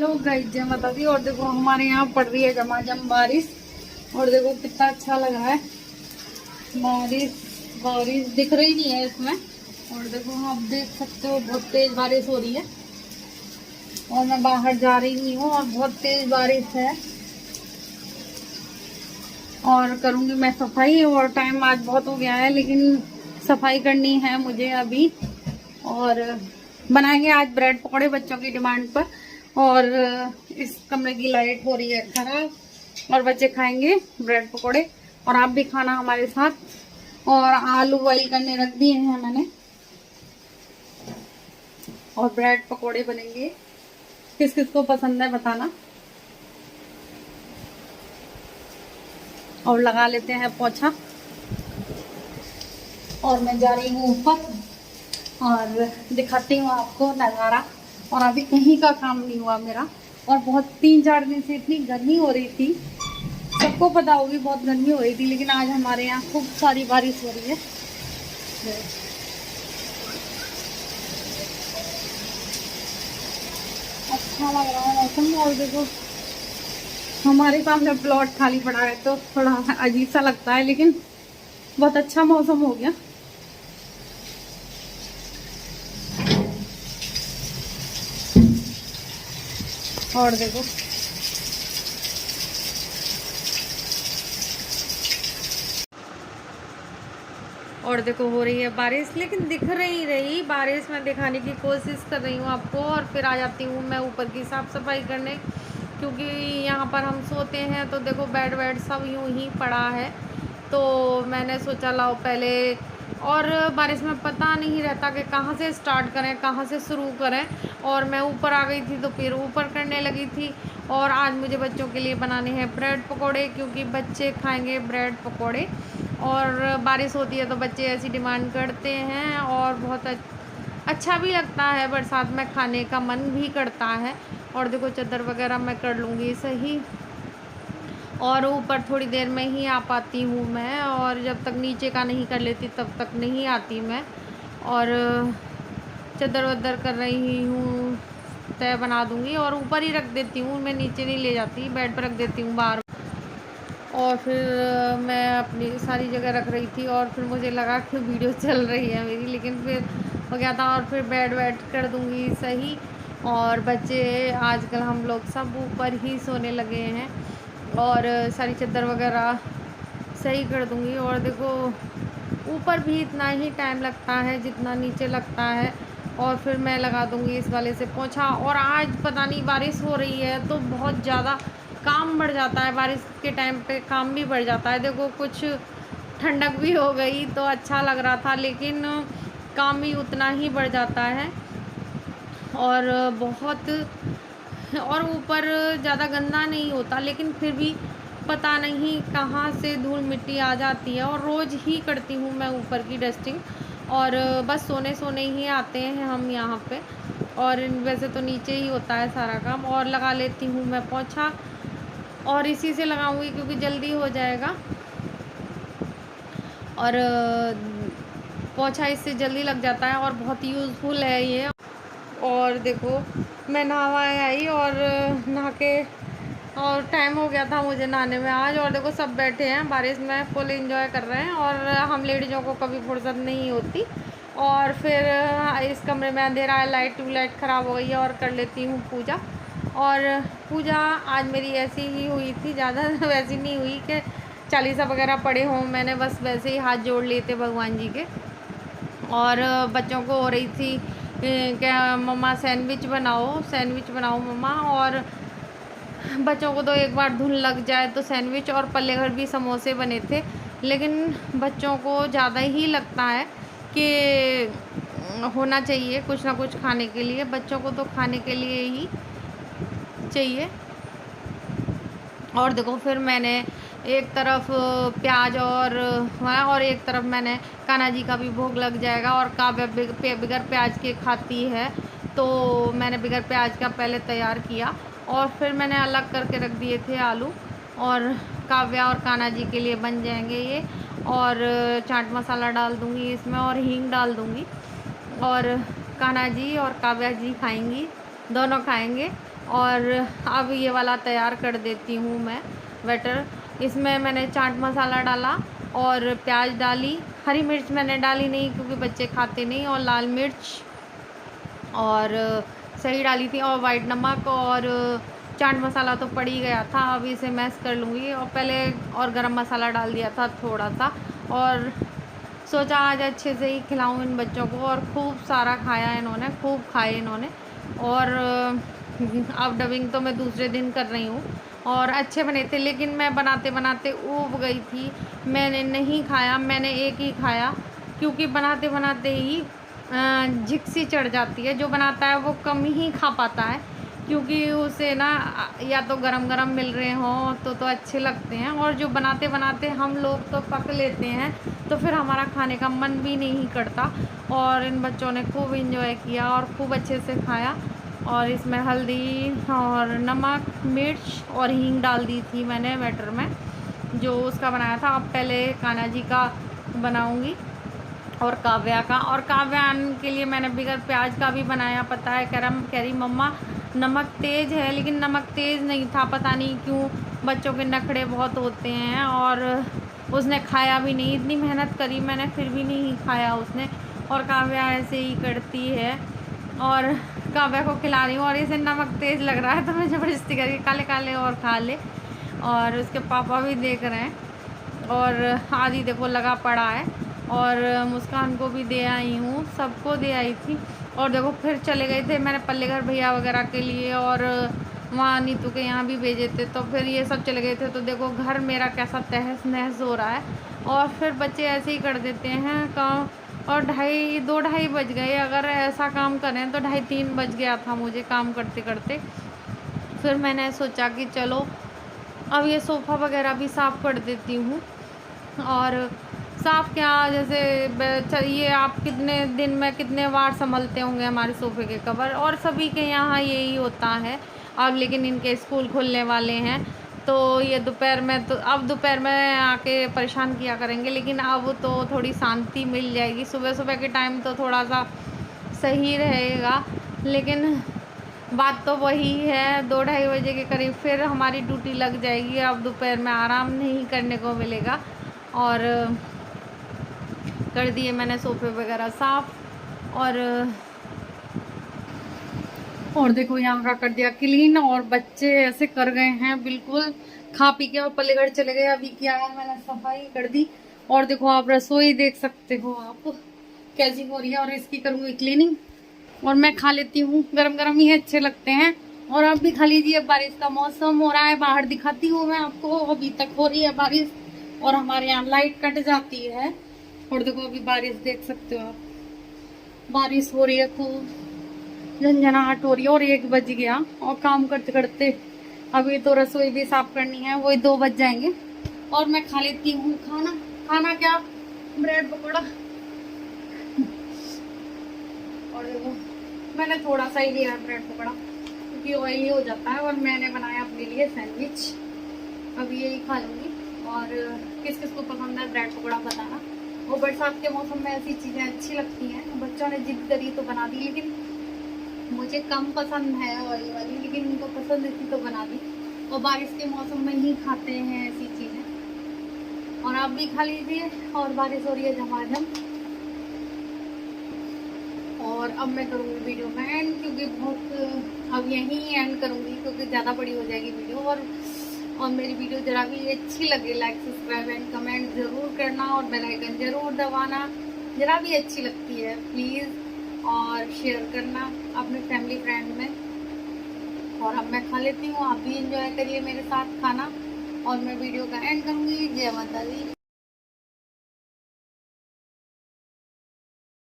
लोग गाइस जय माता दी। और देखो हमारे यहाँ पड़ रही है झमाझम बारिश। और देखो कितना अच्छा लग रहा है। बारिश बारिश दिख रही नहीं है इसमें। और देखो आप देख सकते हो बहुत तेज बारिश हो रही है। और मैं बाहर जा रही नहीं हूँ और बहुत तेज बारिश है। और करूँगी मैं सफाई। और टाइम आज बहुत हो गया है लेकिन सफाई करनी है मुझे अभी। और बनाएंगे आज ब्रेड पकौड़े बच्चों की डिमांड पर। और इस कमरे की लाइट हो रही है खराब और बच्चे खाएंगे ब्रेड पकौड़े। और आप भी खाना हमारे साथ। और आलू बॉईल करने रख दिए हैं मैंने। और ब्रेड पकौड़े बनेंगे। किस किस को पसंद है बताना। और लगा लेते हैं पोछा। और मैं जा रही हूँ ऊपर और दिखाती हूँ आपको नज़ारा। और अभी कहीं का काम नहीं हुआ मेरा। और बहुत 3-4 दिन से इतनी गर्मी हो रही थी, सबको पता होगी बहुत गर्मी हो रही थी। लेकिन आज हमारे यहाँ खूब सारी बारिश हो रही है। अच्छा लग रहा है मौसम। और देखो हमारे सामने प्लॉट खाली पड़ा है तो थोड़ा अजीब सा लगता है लेकिन बहुत अच्छा मौसम हो गया। और देखो हो रही है बारिश लेकिन दिख रही बारिश। मैं दिखाने की कोशिश कर रही हूँ आपको। और फिर आ जाती हूँ मैं ऊपर की साफ़ सफाई करने, क्योंकि यहाँ पर हम सोते हैं तो देखो बेड वेड सब यूँ ही पड़ा है। तो मैंने सोचा लाओ पहले। और बारिश में पता नहीं रहता कि कहाँ से स्टार्ट करें कहाँ से शुरू करें। और मैं ऊपर आ गई थी तो फिर ऊपर करने लगी थी। और आज मुझे बच्चों के लिए बनाने हैं ब्रेड पकोड़े, क्योंकि बच्चे खाएंगे ब्रेड पकोड़े। और बारिश होती है तो बच्चे ऐसी डिमांड करते हैं। और बहुत अच्छा भी लगता है, बरसात में खाने का मन भी करता है। और देखो चादर वगैरह मैं कर लूँगी सही। और ऊपर थोड़ी देर में ही आ पाती हूँ मैं। और जब तक नीचे का नहीं कर लेती तब तक नहीं आती मैं। और चादर वदर कर रही हूँ, तय बना दूँगी और ऊपर ही रख देती हूँ। मैं नीचे नहीं ले जाती, बेड पर रख देती हूँ बाहर। और फिर मैं अपनी सारी जगह रख रही थी। और फिर मुझे लगा कि वीडियो चल रही है मेरी, लेकिन फिर हो गया था। और फिर बेड वेड कर दूँगी सही। और बच्चे आजकल हम लोग सब ऊपर ही सोने लगे हैं। और सारी चादर वगैरह सही कर दूँगी। और देखो ऊपर भी इतना ही टाइम लगता है जितना नीचे लगता है। और फिर मैं लगा दूँगी इस वाले से पोंछा। और आज पता नहीं बारिश हो रही है तो बहुत ज़्यादा काम बढ़ जाता है। बारिश के टाइम पे काम भी बढ़ जाता है। देखो कुछ ठंडक भी हो गई तो अच्छा लग रहा था, लेकिन काम भी उतना ही बढ़ जाता है। और बहुत और ऊपर ज़्यादा गंदा नहीं होता, लेकिन फिर भी पता नहीं कहाँ से धूल मिट्टी आ जाती है। और रोज़ ही करती हूँ मैं ऊपर की डस्टिंग। और बस सोने सोने ही आते हैं हम यहाँ पे। और वैसे तो नीचे ही होता है सारा काम। और लगा लेती हूँ मैं पोंछा। और इसी से लगाऊंगी क्योंकि जल्दी हो जाएगा। और पोंछा इससे जल्दी लग जाता है और बहुत यूज़फुल है ये। और देखो मैं नहावा आई और नहा के और टाइम हो गया था मुझे नहाने में आज। और देखो सब बैठे हैं बारिश में फुल एंजॉय कर रहे हैं। और हम लेडीज़ों को कभी फुर्सत नहीं होती। और फिर इस कमरे में अंधेरा है, लाइट ख़राब हो गई है। और कर लेती हूँ पूजा। और पूजा आज मेरी ऐसी ही हुई थी, ज़्यादा वैसी नहीं हुई कि चालीसा वगैरह पढ़े हों। मैंने बस वैसे ही हाथ जोड़ लिए थे भगवान जी के। और बच्चों को हो रही थी क्या मम्मा सैंडविच बनाओ मम्मा। और बच्चों को तो एक बार धुन लग जाए तो सैंडविच। और पल्ले घर भी समोसे बने थे, लेकिन बच्चों को ज़्यादा ही लगता है कि होना चाहिए कुछ ना कुछ खाने के लिए। बच्चों को तो खाने के लिए ही चाहिए। और देखो फिर मैंने एक तरफ प्याज और एक तरफ मैंने कान्हा जी का भी भोग लग जाएगा। और काव्या बगैर प्याज के खाती है, तो मैंने बगैर प्याज का पहले तैयार किया। और फिर मैंने अलग करके रख दिए थे आलू। और काव्या और कान्हा जी के लिए बन जाएंगे ये। और चाट मसाला डाल दूँगी इसमें और हींग डाल दूँगी। और कान्हा जी और काव्या जी खाएंगी, दोनों खाएंगे। और अब ये वाला तैयार कर देती हूँ मैं बैटर। इसमें मैंने चाट मसाला डाला और प्याज डाली, हरी मिर्च मैंने डाली नहीं क्योंकि बच्चे खाते नहीं, और लाल मिर्च और सही डाली थी, और वाइट नमक, और चाट मसाला तो पड़ ही गया था। अब इसे मैश कर लूँगी, और पहले और गरम मसाला डाल दिया था थोड़ा सा, और सोचा आज अच्छे से ही खिलाऊँ इन बच्चों को। और खूब सारा खाया इन्होंने, खूब खाए इन्होंने। और अब डबिंग तो मैं दूसरे दिन कर रही हूँ, और अच्छे बने थे, लेकिन मैं बनाते बनाते ऊब गई थी, मैंने नहीं खाया, मैंने एक ही खाया, क्योंकि बनाते बनाते ही झिक सी चढ़ जाती है। जो बनाता है वो कम ही खा पाता है, क्योंकि उसे ना या तो गरम गरम मिल रहे हों तो अच्छे लगते हैं, और जो बनाते बनाते हम लोग तो पक लेते हैं, तो फिर हमारा खाने का मन भी नहीं करता। और इन बच्चों ने खूब इंजॉय किया और खूब अच्छे से खाया। और इसमें हल्दी और नमक, मिर्च और हींग डाल दी थी मैंने बैटर में, जो उसका बनाया था। अब पहले कान्हा जी का बनाऊंगी और काव्या का। और काव्या के लिए मैंने बगैर प्याज का भी बनाया, पता है। कह रही मम्मा नमक तेज़ है, लेकिन नमक तेज़ नहीं था, पता नहीं क्यों, बच्चों के नखरे बहुत होते हैं। और उसने खाया भी नहीं, इतनी मेहनत करी मैंने फिर भी नहीं खाया उसने। और काव्या ऐसे ही करती है, और काव्या को खिला रही हूँ, और इसे नमक तेज़ लग रहा है तो मैं ज़बरदस्ती करके काले काले और खा ले। और उसके पापा भी देख रहे हैं, और आदि देखो लगा पड़ा है। और मुस्कान को भी दे आई हूँ, सबको दे आई थी। और देखो फिर चले गए थे मैंने पल्ले घर भैया वगैरह के लिए, और वहाँ नीतू के यहाँ भी भेजे थे, तो फिर ये सब चले गए थे। तो देखो घर मेरा कैसा तहस नहस हो रहा है। और फिर बच्चे ऐसे ही कर देते हैं काम, और 2-2:30 बज गए। अगर ऐसा काम करें तो 2:30-3 बज गया था मुझे काम करते करते। फिर मैंने सोचा कि चलो अब ये सोफ़ा वगैरह भी साफ़ कर देती हूँ। और साफ़ क्या, जैसे ये आप कितने दिन में कितने बार संभलते होंगे हमारे सोफ़े के कवर, और सभी के यहाँ यही होता है अब। लेकिन इनके स्कूल खुलने वाले हैं, तो ये दोपहर में, तो अब दोपहर में आके परेशान किया करेंगे, लेकिन अब तो थोड़ी शांति मिल जाएगी। सुबह सुबह के टाइम तो थोड़ा सा सही रहेगा, लेकिन बात तो वही है, 2-2:30 बजे के करीब फिर हमारी ड्यूटी लग जाएगी। अब दोपहर में आराम नहीं करने को मिलेगा। और कर दिए मैंने सोफ़े वगैरह साफ़, और देखो यहाँ का कर दिया क्लीन। और बच्चे ऐसे कर गए हैं बिल्कुल खा पी के, और पल्लेगढ़ चले गए। अभी क्या है, मैंने सफाई कर दी। और देखो आप रसोई देख सकते हो आप कैसी हो रही है, और इसकी करूँगी क्लीनिंग। और मैं खा लेती हूँ, गरम गरम ही अच्छे लगते हैं। और आप भी खा लीजिए, बारिश का मौसम हो रहा है, बाहर दिखाती हूँ मैं आपको। अभी तक हो रही है बारिश, और हमारे यहाँ लाइट कट जाती है। और देखो अभी बारिश देख सकते हो आप, बारिश हो रही है, खूब झंझनाहट हो रही है। और 1 बज गया, और काम करते करते अभी तो रसोई भी साफ करनी है, वही 2 बज जाएंगे। और मैं खा लेती हूँ खाना। खाना क्या, ब्रेड पकौड़ा। और देखो मैंने थोड़ा सा ही लिया है ब्रेड पकौड़ा, क्योंकि ऑयली हो जाता है। और मैंने बनाया अपने लिए सैंडविच, अभी यही खा लूँगी। और किस किस को पसंद है ब्रेड पकौड़ा बताना। और बरसात के मौसम में ऐसी चीज़ें अच्छी लगती हैं। बच्चों ने जिद करी तो बना दी, लेकिन मुझे कम पसंद है ऑयली वाली, लेकिन उनको पसंद थी तो बना दी। और बारिश के मौसम में ही खाते हैं ऐसी चीज़ें। और आप भी खा लीजिए। और बारिश हो रही है झमाझम। और अब मैं करूँगी वीडियो में एंड, क्योंकि बहुत अब यहीं एंड करूँगी, क्योंकि ज़्यादा बड़ी हो जाएगी वीडियो। और मेरी वीडियो जरा भी अच्छी लगे, लाइक सब्सक्राइब एंड कमेंट ज़रूर करना, और बेल आइकन ज़रूर दबाना, जरा भी अच्छी लगती है प्लीज़। और शेयर करना अपने फैमिली फ्रेंड में। और अब मैं खा लेती हूँ, आप भी इंजॉय करिए मेरे साथ खाना। और मैं वीडियो का एंड करूँगी। जय माता दी।